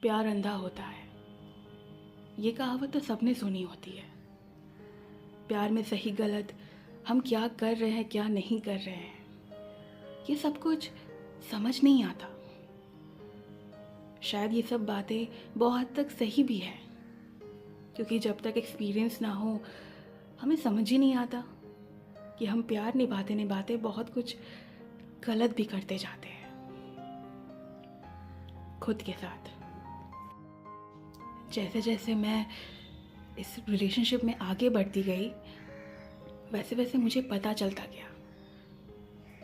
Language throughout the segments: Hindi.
प्यार अंधा होता है, ये कहावत तो सबने सुनी होती है। प्यार में सही गलत, हम क्या कर रहे हैं क्या नहीं कर रहे हैं, ये सब कुछ समझ नहीं आता। शायद ये सब बातें बहुत हद तक सही भी है, क्योंकि जब तक एक्सपीरियंस ना हो हमें समझ ही नहीं आता कि हम प्यार निभाते निभाते बहुत कुछ गलत भी करते जाते हैं खुद के साथ। जैसे जैसे मैं इस रिलेशनशिप में आगे बढ़ती गई, वैसे वैसे मुझे पता चलता गया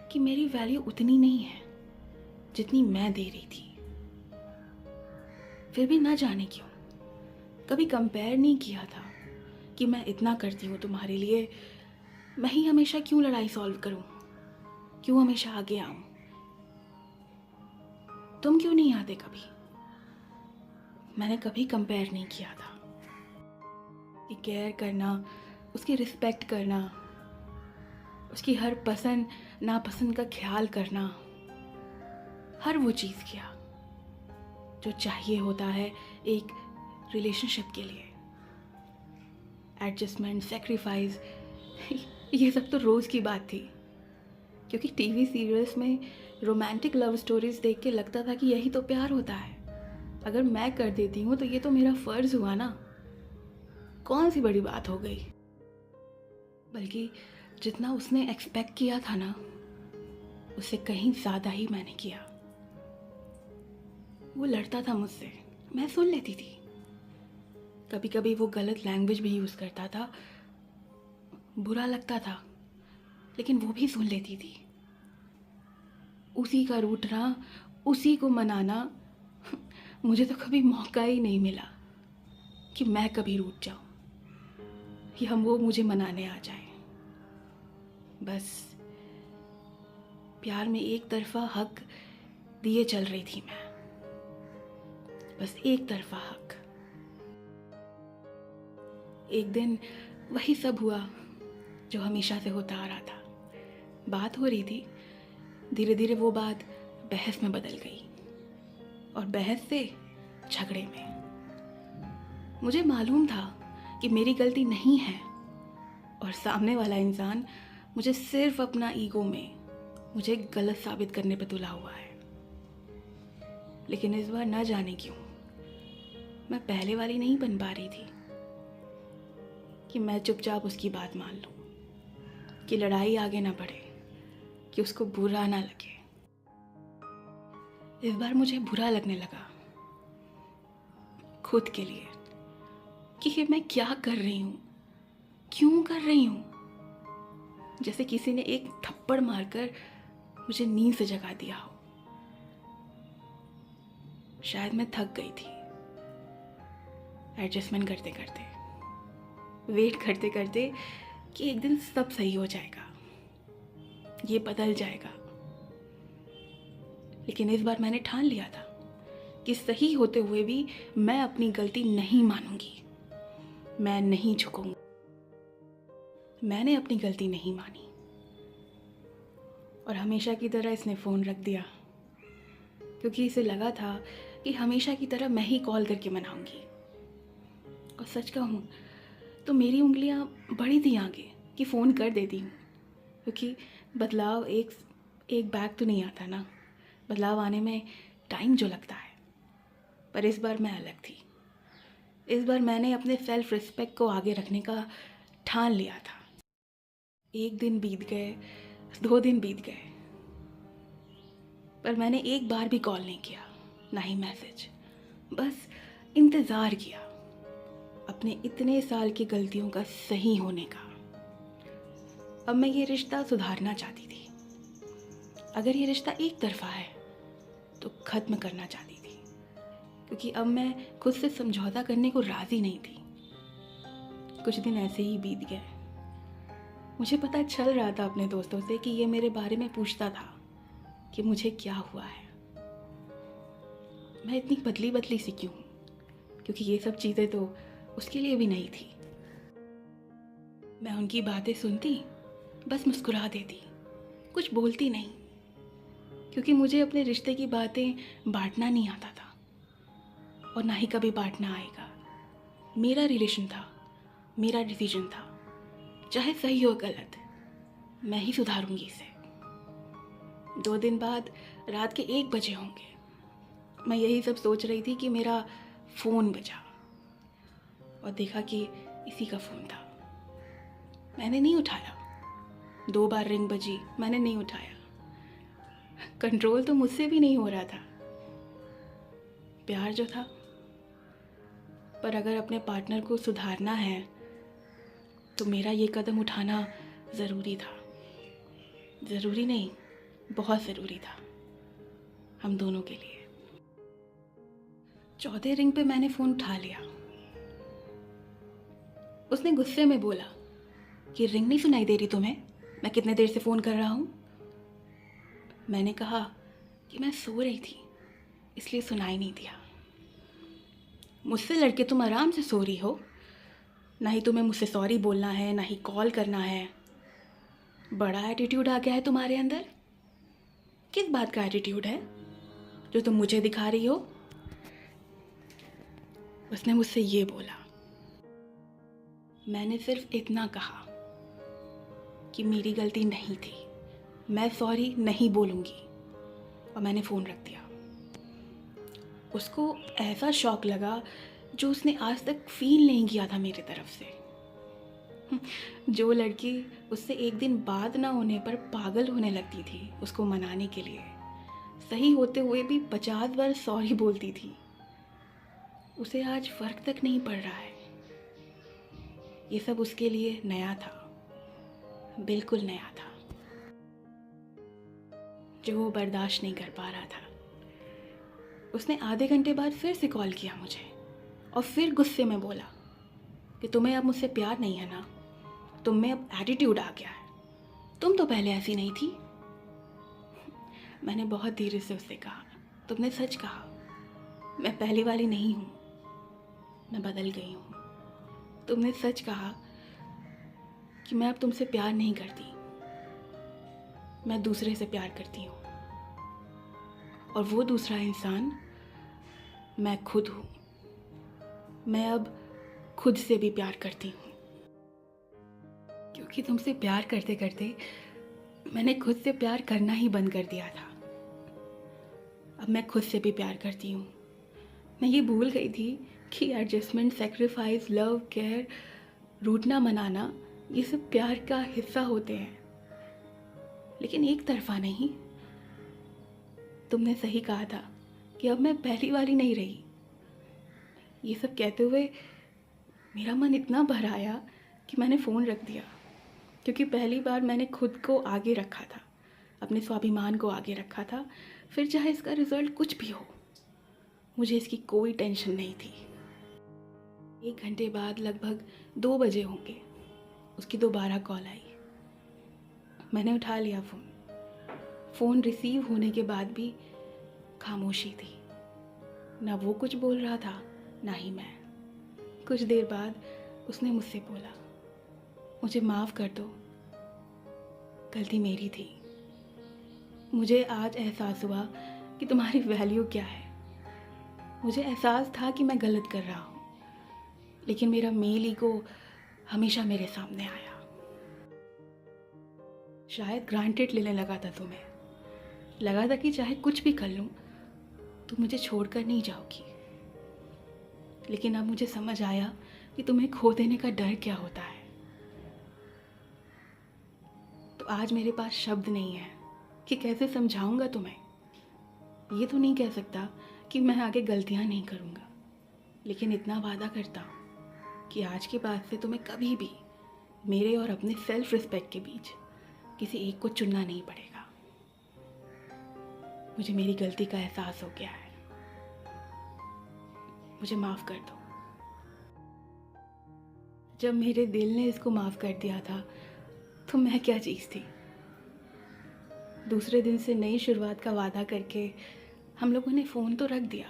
कि मेरी वैल्यू उतनी नहीं है जितनी मैं दे रही थी। फिर भी ना जाने क्यों कभी कंपेयर नहीं किया था कि मैं इतना करती हूँ तुम्हारे लिए, मैं ही हमेशा क्यों लड़ाई सॉल्व करूँ, क्यों हमेशा आगे आऊँ, तुम क्यों नहीं आते कभी। मैंने कभी कंपेयर नहीं किया था कि केयर करना, उसकी रिस्पेक्ट करना, उसकी हर पसंद नापसंद का ख्याल करना, हर वो चीज़ किया जो चाहिए होता है एक रिलेशनशिप के लिए। एडजस्टमेंट, सेक्रीफाइस, ये सब तो रोज़ की बात थी, क्योंकि टीवी सीरियल्स में रोमांटिक लव स्टोरीज देख के लगता था कि यही तो प्यार होता है। अगर मैं कर देती हूँ तो ये तो मेरा फ़र्ज़ हुआ ना, कौन सी बड़ी बात हो गई। बल्कि जितना उसने एक्सपेक्ट किया था ना, उससे कहीं ज़्यादा ही मैंने किया। वो लड़ता था मुझसे, मैं सुन लेती थी। कभी कभी वो गलत लैंग्वेज भी यूज़ करता था, बुरा लगता था, लेकिन वो भी सुन लेती थी। उसी का रूठना, उसी को मनाना, मुझे तो कभी मौका ही नहीं मिला कि मैं कभी रूठ जाऊं कि हम वो मुझे मनाने आ जाए। बस प्यार में एक तरफा हक दिए चल रही थी मैं, बस एक तरफा हक। एक दिन वही सब हुआ जो हमेशा से होता आ रहा था। बात हो रही थी, धीरे धीरे वो बात बहस में बदल गई, और बहस से झगड़े में। मुझे मालूम था कि मेरी गलती नहीं है, और सामने वाला इंसान मुझे सिर्फ अपना ईगो में मुझे गलत साबित करने पे तुला हुआ है। लेकिन इस बार ना जाने क्यों मैं पहले वाली नहीं बन पा रही थी कि मैं चुपचाप उसकी बात मान लूं, कि लड़ाई आगे ना बढ़े, कि उसको बुरा ना लगे। इस बार मुझे बुरा लगने लगा खुद के लिए कि ये मैं क्या कर रही हूँ, क्यों कर रही हूँ। जैसे किसी ने एक थप्पड़ मारकर मुझे नींद से जगा दिया हो। शायद मैं थक गई थी एडजस्टमेंट करते करते, वेट करते करते कि एक दिन सब सही हो जाएगा, ये बदल जाएगा। लेकिन इस बार मैंने ठान लिया था कि सही होते हुए भी मैं अपनी गलती नहीं मानूंगी, मैं नहीं झुकूंगी। मैंने अपनी गलती नहीं मानी, और हमेशा की तरह इसने फ़ोन रख दिया, क्योंकि इसे लगा था कि हमेशा की तरह मैं ही कॉल करके मनाऊंगी। और सच कहूँ तो मेरी उंगलियां बढ़ी थी आगे कि फ़ोन कर देती हूँ, क्योंकि बदलाव एक एक बैग तो नहीं आता ना, बदलाव आने में टाइम जो लगता है। पर इस बार मैं अलग थी। इस बार मैंने अपने सेल्फ रिस्पेक्ट को आगे रखने का ठान लिया था। एक दिन बीत गए, 2 दिन बीत गए, पर मैंने एक बार भी कॉल नहीं किया, ना ही मैसेज। बस इंतज़ार किया अपने इतने साल की गलतियों का सही होने का। अब मैं ये रिश्ता सुधारना चाहती थी। अगर ये रिश्ता एक तरफा है तो ख़त्म करना चाहती थी, क्योंकि अब मैं खुद से समझौता करने को राज़ी नहीं थी। कुछ दिन ऐसे ही बीत गए। मुझे पता चल रहा था अपने दोस्तों से कि ये मेरे बारे में पूछता था कि मुझे क्या हुआ है, मैं इतनी बदली बदली सी क्यों हूँ, क्योंकि ये सब चीज़ें तो उसके लिए भी नहीं थी। मैं उनकी बातें सुनती, बस मुस्कुरा देती, कुछ बोलती नहीं, क्योंकि मुझे अपने रिश्ते की बातें बांटना नहीं आता था। और ना ही कभी बांटना आएगा। मेरा रिलेशन था, मेरा डिसीजन था, चाहे सही हो गलत, मैं ही सुधारूंगी इसे। 2 दिन बाद रात के 1 बजे होंगे, मैं यही सब सोच रही थी कि मेरा फ़ोन बजा और देखा कि इसी का फ़ोन था। मैंने नहीं उठाया, 2 बार रिंग बजी, मैंने नहीं उठाया। कंट्रोल तो मुझसे भी नहीं हो रहा था, प्यार जो था। पर अगर अपने पार्टनर को सुधारना है तो मेरा ये कदम उठाना ज़रूरी था। ज़रूरी नहीं, बहुत ज़रूरी था हम दोनों के लिए। 4थे रिंग पे मैंने फ़ोन उठा लिया। उसने गुस्से में बोला कि रिंग नहीं सुनाई दे रही तुम्हें? मैं कितने देर से फ़ोन कर रहा हूँ। मैंने कहा कि मैं सो रही थी इसलिए सुनाई नहीं दिया। मुझसे लड़के तुम आराम से सो रही हो, ना ही तुम्हें मुझसे सॉरी बोलना है, ना ही कॉल करना है। बड़ा एटीट्यूड आ गया है तुम्हारे अंदर। किस बात का एटीट्यूड है जो तुम मुझे दिखा रही हो? उसने मुझसे ये बोला। मैंने सिर्फ इतना कहा कि मेरी गलती नहीं थी, मैं सॉरी नहीं बोलूँगी, और मैंने फ़ोन रख दिया। उसको ऐसा शॉक लगा जो उसने आज तक फील नहीं किया था मेरी तरफ से। जो लड़की उससे 1 दिन बात ना होने पर पागल होने लगती थी उसको मनाने के लिए, सही होते हुए भी 50 बार सॉरी बोलती थी, उसे आज फ़र्क तक नहीं पड़ रहा है। ये सब उसके लिए नया था, बिल्कुल नया था, जो वो बर्दाश्त नहीं कर पा रहा था। उसने आधे घंटे बाद फिर से कॉल किया मुझे और फिर गुस्से में बोला कि तुम्हें अब मुझसे प्यार नहीं है ना, तुम में अब एटीट्यूड आ गया है, तुम तो पहले ऐसी नहीं थी। मैंने बहुत धीरे से उससे कहा, तुमने सच कहा, मैं पहली वाली नहीं हूँ, मैं बदल गई हूँ। तुमने सच कहा कि मैं अब तुमसे प्यार नहीं करती, मैं दूसरे से प्यार करती हूँ, और वो दूसरा इंसान मैं खुद हूँ। मैं अब खुद से भी प्यार करती हूँ, क्योंकि तुमसे प्यार करते करते मैंने खुद से प्यार करना ही बंद कर दिया था। अब मैं खुद से भी प्यार करती हूँ। मैं ये भूल गई थी कि एडजस्टमेंट, सेक्रीफाइस, लव, केयर, रूठना मनाना, ये सब प्यार का हिस्सा होते हैं, लेकिन एक तरफा नहीं। तुमने सही कहा था कि अब मैं पहली वाली नहीं रही। ये सब कहते हुए मेरा मन इतना भर आया कि मैंने फ़ोन रख दिया, क्योंकि पहली बार मैंने खुद को आगे रखा था, अपने स्वाभिमान को आगे रखा था। फिर चाहे इसका रिज़ल्ट कुछ भी हो, मुझे इसकी कोई टेंशन नहीं थी। 1 घंटे बाद लगभग 2 बजे होंगे, उसकी दोबारा कॉल आई। मैंने उठा लिया फ़ोन। फ़ोन रिसीव होने के बाद भी खामोशी थी, ना वो कुछ बोल रहा था, ना ही मैं। कुछ देर बाद उसने मुझसे बोला, मुझे माफ़ कर दो, गलती मेरी थी। मुझे आज एहसास हुआ कि तुम्हारी वैल्यू क्या है। मुझे एहसास था कि मैं गलत कर रहा हूँ, लेकिन मेरा मेल ईगो हमेशा मेरे सामने आया। शायद ग्रांटेड लेने लगा था तुम्हें, लगा था कि चाहे कुछ भी कर लूँ तुम मुझे छोड़कर नहीं जाओगी। लेकिन अब मुझे समझ आया कि तुम्हें खो देने का डर क्या होता है। तो आज मेरे पास शब्द नहीं है कि कैसे समझाऊंगा तुम्हें। ये तो नहीं कह सकता कि मैं आगे गलतियां नहीं करूंगा, लेकिन इतना वादा करता हूँ कि आज के बाद से तुम्हें कभी भी मेरे और अपने सेल्फ रिस्पेक्ट के बीच किसी एक को चुनना नहीं पड़ेगा। मुझे मेरी गलती का एहसास हो गया है, मुझे माफ़ कर दो। जब मेरे दिल ने इसको माफ़ कर दिया था तो मैं क्या चीज़ थी। दूसरे दिन से नई शुरुआत का वादा करके हम लोगों ने फ़ोन तो रख दिया,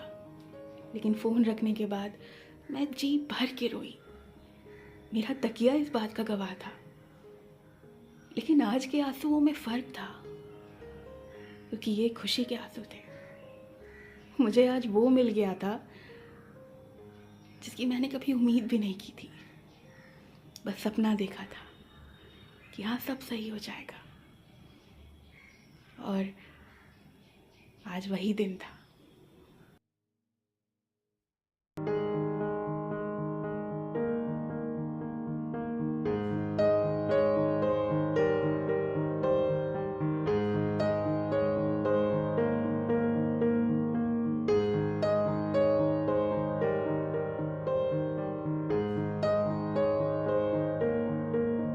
लेकिन फ़ोन रखने के बाद मैं जी भर के रोई। मेरा तकिया इस बात का गवाह था, लेकिन आज के आंसुओं में फ़र्क था, क्योंकि ये खुशी के आंसू थे। मुझे आज वो मिल गया था जिसकी मैंने कभी उम्मीद भी नहीं की थी। बस सपना देखा था कि हाँ सब सही हो जाएगा। और आज वही दिन था।